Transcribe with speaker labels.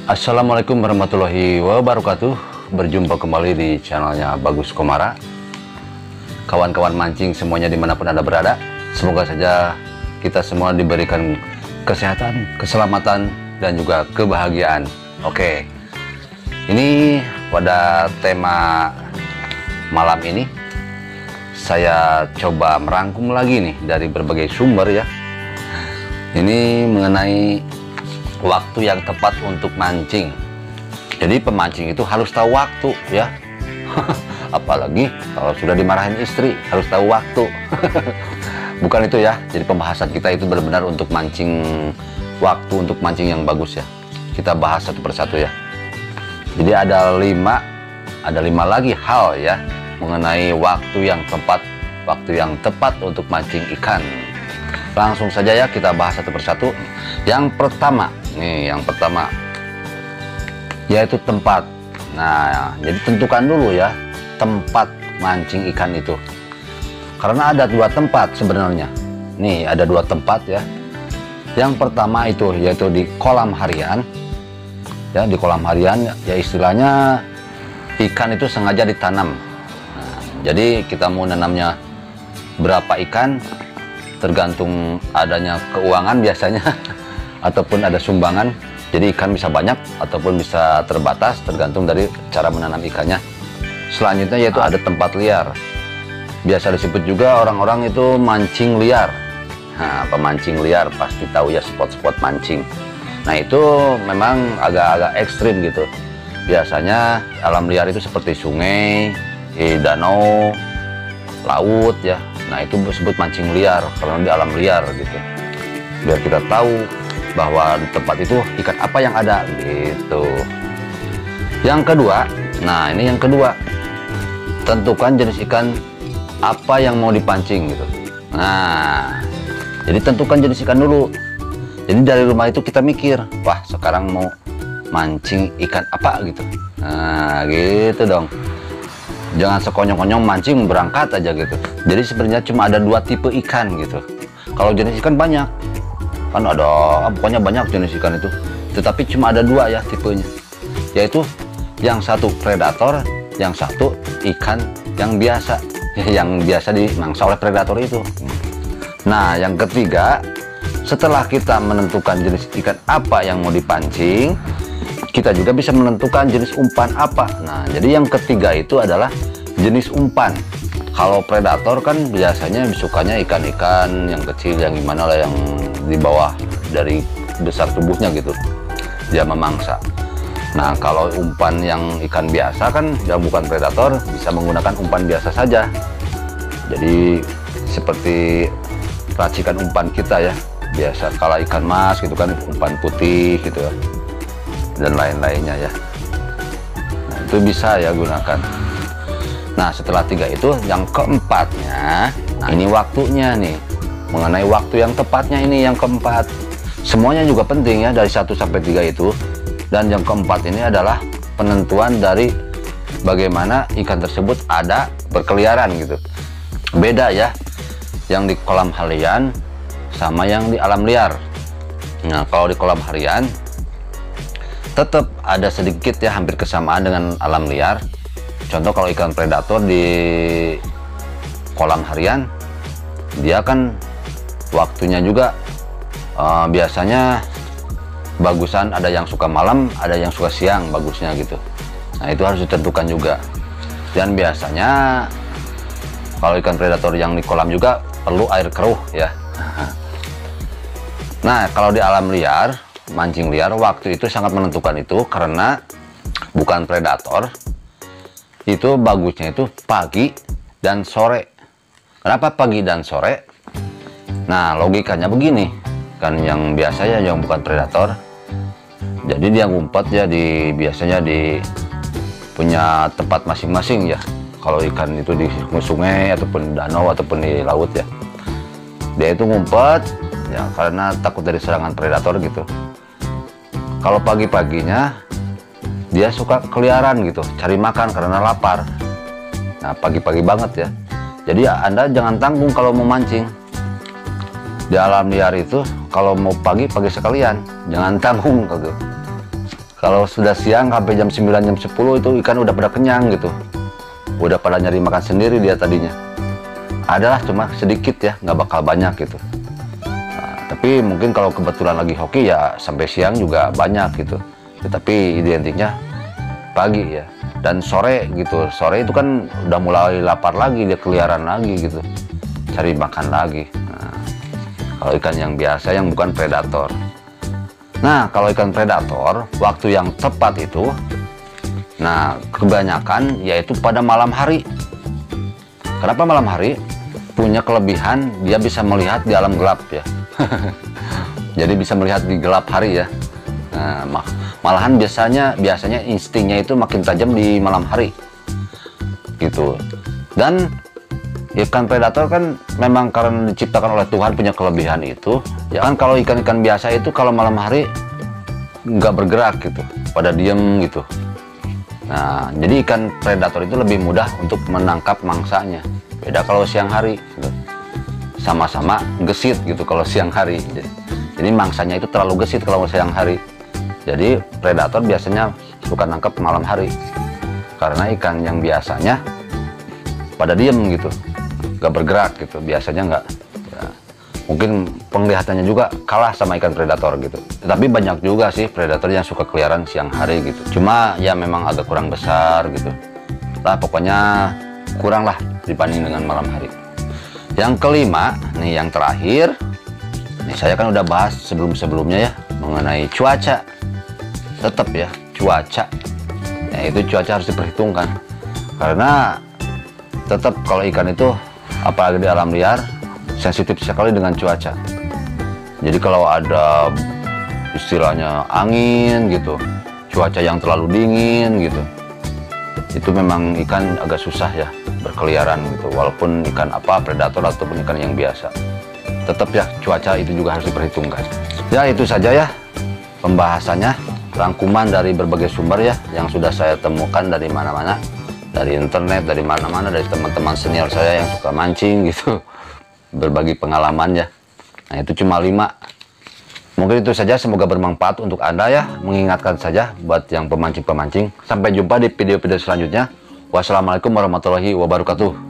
Speaker 1: Assalamualaikum warahmatullahi wabarakatuh. Berjumpa kembali di channelnya Bagus Komara. Kawan-kawan mancing semuanya dimanapun Anda berada, semoga saja kita semua diberikan kesehatan, keselamatan, dan juga kebahagiaan. Oke, ini pada tema malam ini saya coba merangkum lagi nih dari berbagai sumber ya. Ini mengenai waktu yang tepat untuk mancing. Jadi pemancing itu harus tahu waktu ya. Apalagi kalau sudah dimarahin istri, harus tahu waktu. Bukan itu ya. Jadi pembahasan kita itu benar-benar untuk mancing, waktu untuk mancing yang bagus ya. Kita bahas satu persatu ya. Jadi ada lima lagi hal ya mengenai waktu yang tepat untuk mancing ikan. Langsung saja ya kita bahas satu persatu. Yang pertama yaitu tempat. Nah, jadi tentukan dulu ya tempat mancing ikan itu. Karena ada dua tempat sebenarnya. Nih, ada dua tempat ya. Yang pertama itu yaitu di kolam harian. Ya, di kolam harian ya istilahnya ikan itu sengaja ditanam. Nah, jadi kita mau nanamnya berapa ikan tergantung adanya keuangan biasanya ataupun ada sumbangan, jadi ikan bisa banyak ataupun bisa terbatas tergantung dari cara menanam ikannya. Selanjutnya yaitu ada tempat liar, biasa disebut juga orang-orang itu mancing liar. Nah, pemancing liar pasti tahu ya spot-spot mancing. Nah, itu memang agak-agak ekstrim gitu. Biasanya alam liar itu seperti sungai, danau, laut ya. Nah, itu disebut mancing liar karena di alam liar gitu. Biar kita tahu bahwa di tempat itu ikan apa yang ada gitu. Yang kedua, nah ini yang kedua, tentukan jenis ikan apa yang mau dipancing gitu. Nah, jadi tentukan jenis ikan dulu. Jadi dari rumah itu kita mikir, wah sekarang mau mancing ikan apa gitu. Nah gitu dong. Jangan sekonyong-konyong mancing berangkat aja gitu. Jadi sebenarnya cuma ada dua tipe ikan gitu. Kalau jenis ikan banyak, kan ada pokoknya banyak jenis ikan itu. Tetapi cuma ada dua ya tipenya, yaitu yang satu predator, yang satu ikan yang biasa, yang biasa dimangsa oleh predator itu. Nah, yang ketiga, setelah kita menentukan jenis ikan apa yang mau dipancing, kita juga bisa menentukan jenis umpan apa. Nah, jadi yang ketiga itu adalah jenis umpan. Kalau predator kan biasanya sukanya ikan-ikan yang kecil, yang gimana lah, yang di bawah dari besar tubuhnya gitu, dia memangsa. Nah, kalau umpan yang ikan biasa kan yang bukan predator bisa menggunakan umpan biasa saja. Jadi seperti racikan umpan kita ya, biasa kalau ikan mas gitu kan, umpan putih gitu ya, dan lain-lainnya ya. Nah, itu bisa ya gunakan. Nah, setelah tiga itu yang keempatnya, nah ini waktunya nih, mengenai waktu yang tepatnya ini yang keempat. Semuanya juga penting ya dari 1 sampai 3 itu. Dan yang keempat ini adalah penentuan dari bagaimana ikan tersebut ada berkeliaran gitu. Beda ya yang di kolam harian sama yang di alam liar. Nah, kalau di kolam harian tetap ada sedikit ya hampir kesamaan dengan alam liar. Contoh kalau ikan predator di kolam harian, dia kan waktunya juga biasanya bagusan, ada yang suka malam, ada yang suka siang bagusnya gitu. Nah, itu harus ditentukan juga. Dan biasanya kalau ikan predator yang di kolam juga perlu air keruh ya. Nah, kalau di alam liar, mancing liar, waktu itu sangat menentukan itu karena bukan predator. Itu bagusnya itu pagi dan sore. Kenapa pagi dan sore? Nah, logikanya begini. Kan yang biasanya yang bukan predator, jadi dia ngumpet ya biasanya di punya tempat masing-masing ya. Kalau ikan itu di sungai ataupun danau ataupun di laut ya, dia itu ngumpet ya karena takut dari serangan predator gitu. Kalau pagi-paginya dia suka keliaran gitu, cari makan karena lapar. Nah, pagi-pagi banget ya. Jadi Anda jangan tanggung kalau mau mancing. Di alam liar itu kalau mau pagi sekalian, jangan tanggung gitu. Kalau sudah siang sampai jam 9 jam 10 itu ikan udah pada kenyang gitu, udah pada nyari makan sendiri dia tadinya. Adalah cuma sedikit ya, nggak bakal banyak gitu. Nah, tapi mungkin kalau kebetulan lagi hoki ya sampai siang juga banyak gitu ya, tapi identiknya pagi ya dan sore gitu. Sore itu kan udah mulai lapar lagi, dia keliaran lagi gitu, cari makan lagi. Nah, kalau ikan yang biasa yang bukan predator. Nah, kalau ikan predator, waktu yang tepat itu, nah kebanyakan yaitu pada malam hari. Kenapa malam hari? Punya kelebihan dia bisa melihat di alam gelap ya. Jadi bisa melihat di gelap hari ya. Nah, malahan biasanya instingnya itu makin tajam di malam hari gitu. Dan ikan predator kan memang karena diciptakan oleh Tuhan punya kelebihan itu ya kan. Kalau ikan-ikan biasa itu kalau malam hari nggak bergerak gitu, pada diem gitu. Nah, jadi ikan predator itu lebih mudah untuk menangkap mangsanya. Beda kalau siang hari gitu. Sama-sama gesit gitu kalau siang hari. Jadi mangsanya itu terlalu gesit kalau siang hari. Jadi predator biasanya suka nangkap malam hari. Karena ikan yang biasanya pada diem gitu, nggak bergerak gitu, biasanya nggak ya, mungkin penglihatannya juga kalah sama ikan predator gitu. Tapi banyak juga sih predator yang suka keliaran siang hari gitu, cuma ya memang agak kurang besar gitu lah, pokoknya kurang lah dibanding dengan malam hari. Yang kelima nih, yang terakhir nih, saya kan udah bahas sebelumnya ya mengenai cuaca. Tetap ya cuaca ya, itu cuaca harus diperhitungkan karena tetap kalau ikan itu apalagi di alam liar sensitif sekali dengan cuaca. Jadi kalau ada istilahnya angin gitu, cuaca yang terlalu dingin gitu, itu memang ikan agak susah ya berkeliaran gitu, walaupun ikan apa predator ataupun ikan yang biasa. Tetap ya cuaca itu juga harus diperhitungkan. Ya itu saja ya pembahasannya, rangkuman dari berbagai sumber ya yang sudah saya temukan dari mana-mana, dari internet, dari mana-mana, dari teman-teman senior saya yang suka mancing gitu, berbagi pengalaman ya. Nah itu cuma 5. Mungkin itu saja, semoga bermanfaat untuk Anda ya. Mengingatkan saja buat yang pemancing-pemancing. Sampai jumpa di video-video selanjutnya. Wassalamualaikum warahmatullahi wabarakatuh.